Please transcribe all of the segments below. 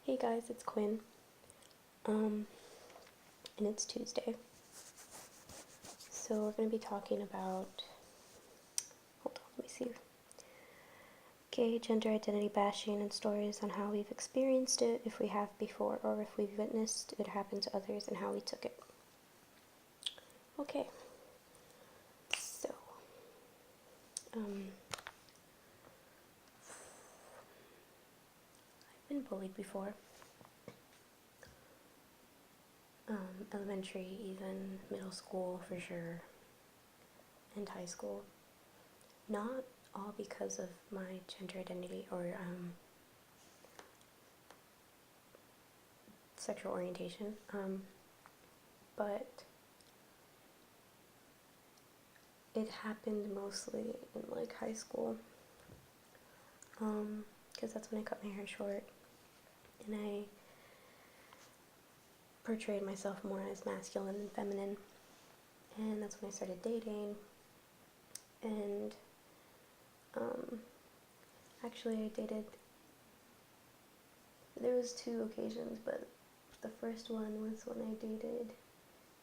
Hey guys, it's Quin. And it's Tuesday. So we're going to be talking about, hold on, let me see. Gay gender identity bashing and stories on how we've experienced it, if we have before, or if we've witnessed it happen to others and how we took it. Okay. So, I've been bullied before. Elementary, even middle school for sure, and high school. Not all because of my gender identity or sexual orientation, but it happened mostly in like high school, because that's when I cut my hair short and I portrayed myself more as masculine and feminine, and that's when I started dating. And actually I dated, there was two occasions, but the first one was when I dated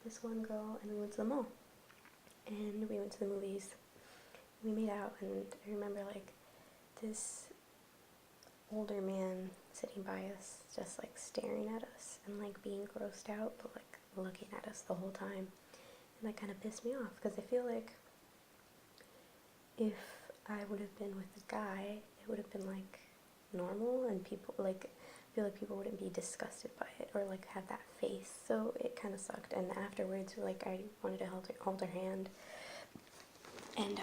this one girl and we went to the mall and we went to the movies. We made out, and I remember like this older man sitting by us just like staring at us and like being grossed out, but like looking at us the whole time, and that kind of pissed me off because I feel like if I would have been with a guy, it would have been like normal, and people like, I feel like people wouldn't be disgusted by it or like have that face. So it kind of sucked. And afterwards, like, I wanted to hold her hand, and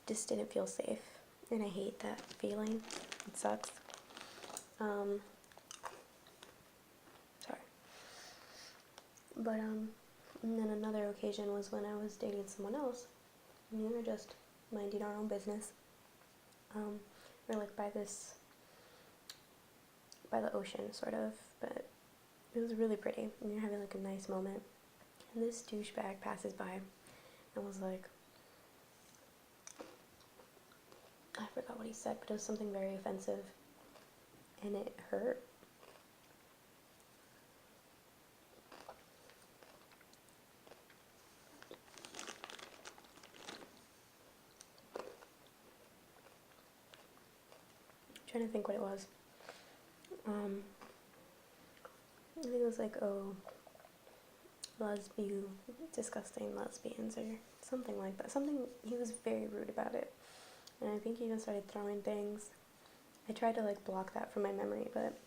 just didn't feel safe, and I hate that feeling. It sucks. Sorry. But and then another occasion was when I was dating someone else, and we were just minding our own business. We're like by the ocean, sort of, but it was really pretty, and we were having like a nice moment. And this douchebag passes by and was like, I forgot what he said, but it was something very offensive, and it hurt. I'm trying to think what it was. I think it was like, oh, you disgusting lesbians, or something like that. He was very rude about it, and I think he even started throwing things. I tried to like block that from my memory, but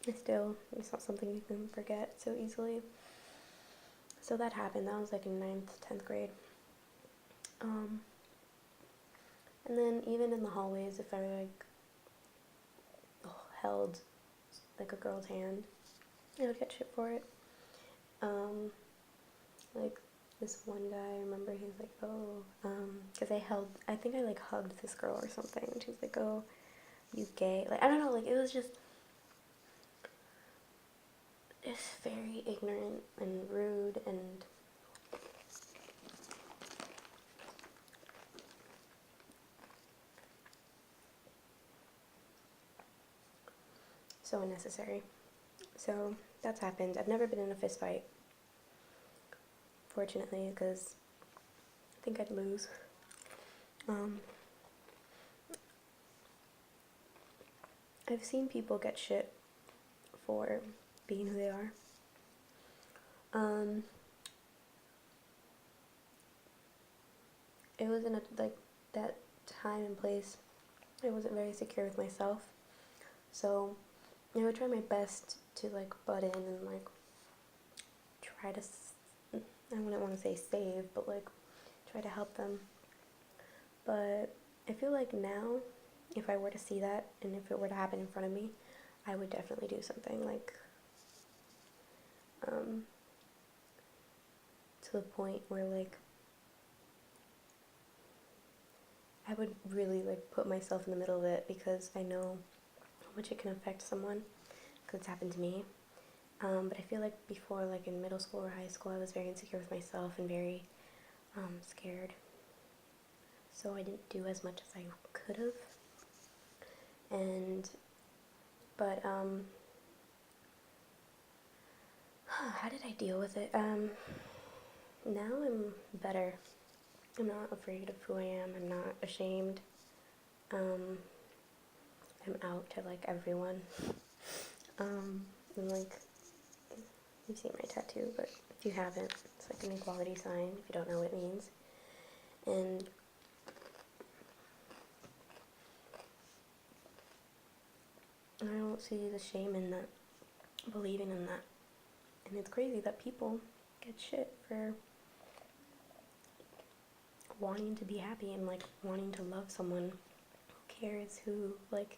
it's not something you can forget so easily. So that happened. That was like in 9th, 10th grade. And then even in the hallways, if I like held like a girl's hand, I would get shit for it. Like this one guy, I remember he was like, oh, because I think I like hugged this girl or something, and she was like, oh, you gay? Like, I don't know, like, it was just very ignorant and rude and so unnecessary. So that's happened. I've never been in a fist fight, fortunately, because I think I'd lose. I've seen people get shit for being who they are. It was in that time and place, I wasn't very secure with myself, so I would try my best to like butt in and like try to, I wouldn't want to say save, but like try to help them. But I feel like now, if I were to see that and if it were to happen in front of me, I would definitely do something, like to the point where like I would really like put myself in the middle of it, because I know how much it can affect someone, because it's happened to me. But I feel like before, like in middle school or high school, I was very insecure with myself and very scared. So I didn't do as much as I could have. And But, how did I deal with it? Now I'm better. I'm not afraid of who I am. I'm not ashamed. I'm out to, like, everyone. And, like, you've seen my tattoo, but if you haven't, it's like an equality sign, if you don't know what it means. And I don't see the shame in that, believing in that. And it's crazy that people get shit for wanting to be happy and, like, wanting to love someone. Who cares who, like,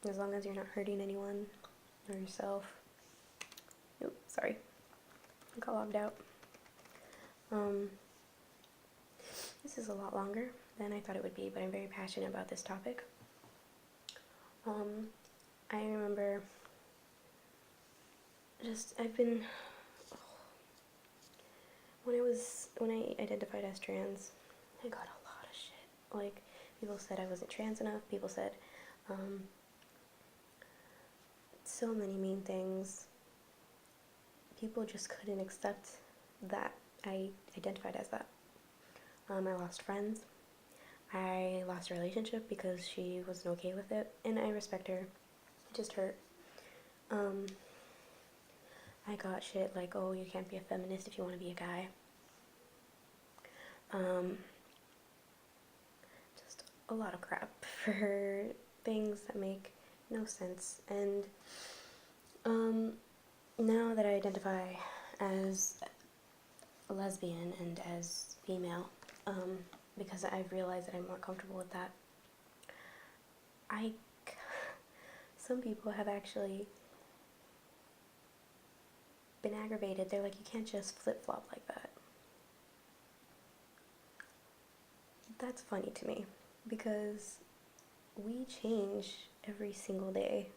as long as you're not hurting anyone or yourself. Oops, sorry. I got logged out. This is a lot longer than I thought it would be, but I'm very passionate about this topic. I remember I've been, when I identified as trans, I got a lot of shit. Like, people said I wasn't trans enough, people said, so many mean things. People just couldn't accept that I identified as that. I lost friends. I lost a relationship because she wasn't okay with it, and I respect her. It just hurt. I got shit like, oh, you can't be a feminist if you want to be a guy. Just a lot of crap for things that make no sense. And now that I identify as a lesbian and as female, because I've realized that I'm more comfortable with that, some people have actually been aggravated. They're like, you can't just flip-flop like that. That's funny to me, because we change every single day.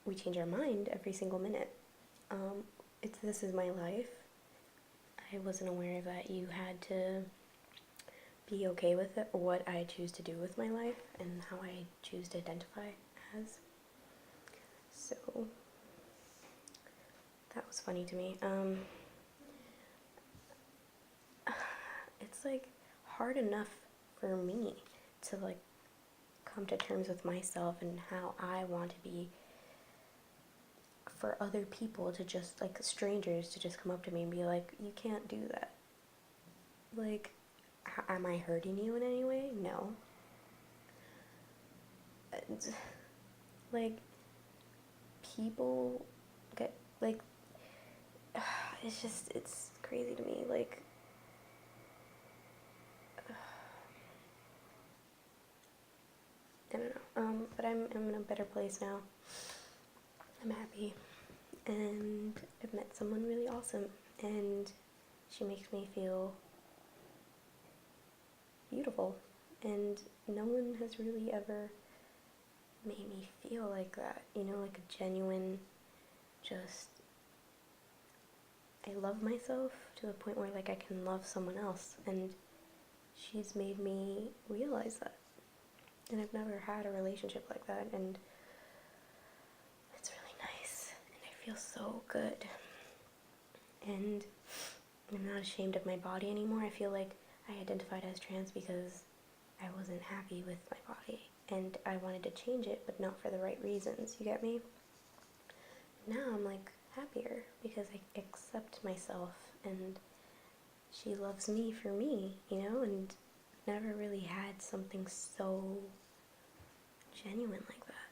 We change our mind every single minute. This is my life. I wasn't aware that you had to be okay with it, or what I choose to do with my life, and how I choose to identify as. So, that was funny to me. It's, like, hard enough for me to, like, come to terms with myself and how I want to be, for other people to just, like, strangers to just come up to me and be like, you can't do that. Like, am I hurting you in any way? No. Like, people get, like, it's crazy to me, like, I don't know, but I'm in a better place now. I'm happy, and I've met someone really awesome, and she makes me feel beautiful, and no one has really ever made me feel like that, you know, like a genuine, just, I love myself to the point where, like, I can love someone else, and she's made me realize that, and I've never had a relationship like that, and it's really nice, and I feel so good, and I'm not ashamed of my body anymore. I feel like I identified as trans because I wasn't happy with my body, and I wanted to change it, but not for the right reasons, you get me? Now I'm, like, happier because I accept myself, and she loves me for me, you know, and never really had something so genuine like that.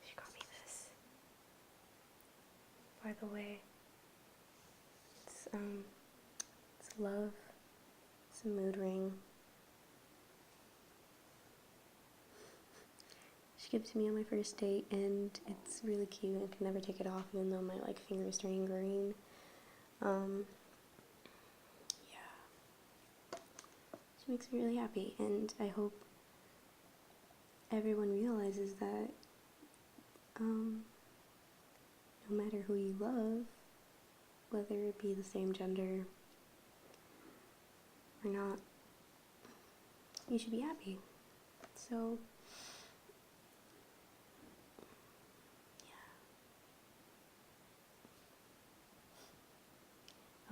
She got me this. By the way, it's love. It's a mood ring. She gave it to me on my first date, and it's really cute. I can never take it off, even though my, like, finger is turning green. Yeah. She makes me really happy, and I hope everyone realizes that no matter who you love, whether it be the same gender or not, you should be happy. So,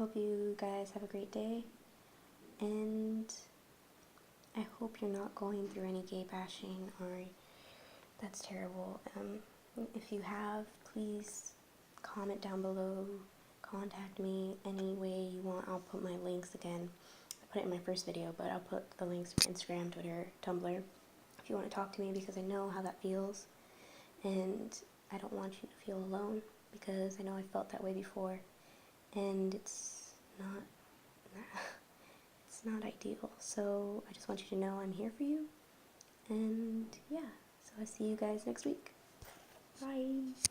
hope you guys have a great day, and I hope you're not going through any gay bashing, or that's terrible. If you have, please comment down below, contact me any way you want. I'll put my links again. I put it in my first video, but I'll put the links for Instagram, Twitter, Tumblr, if you want to talk to me, because I know how that feels, and I don't want you to feel alone, because I know I felt that way before, and it's not it's not ideal. So I just want you to know I'm here for you, and yeah, so I'll see you guys next week. Bye.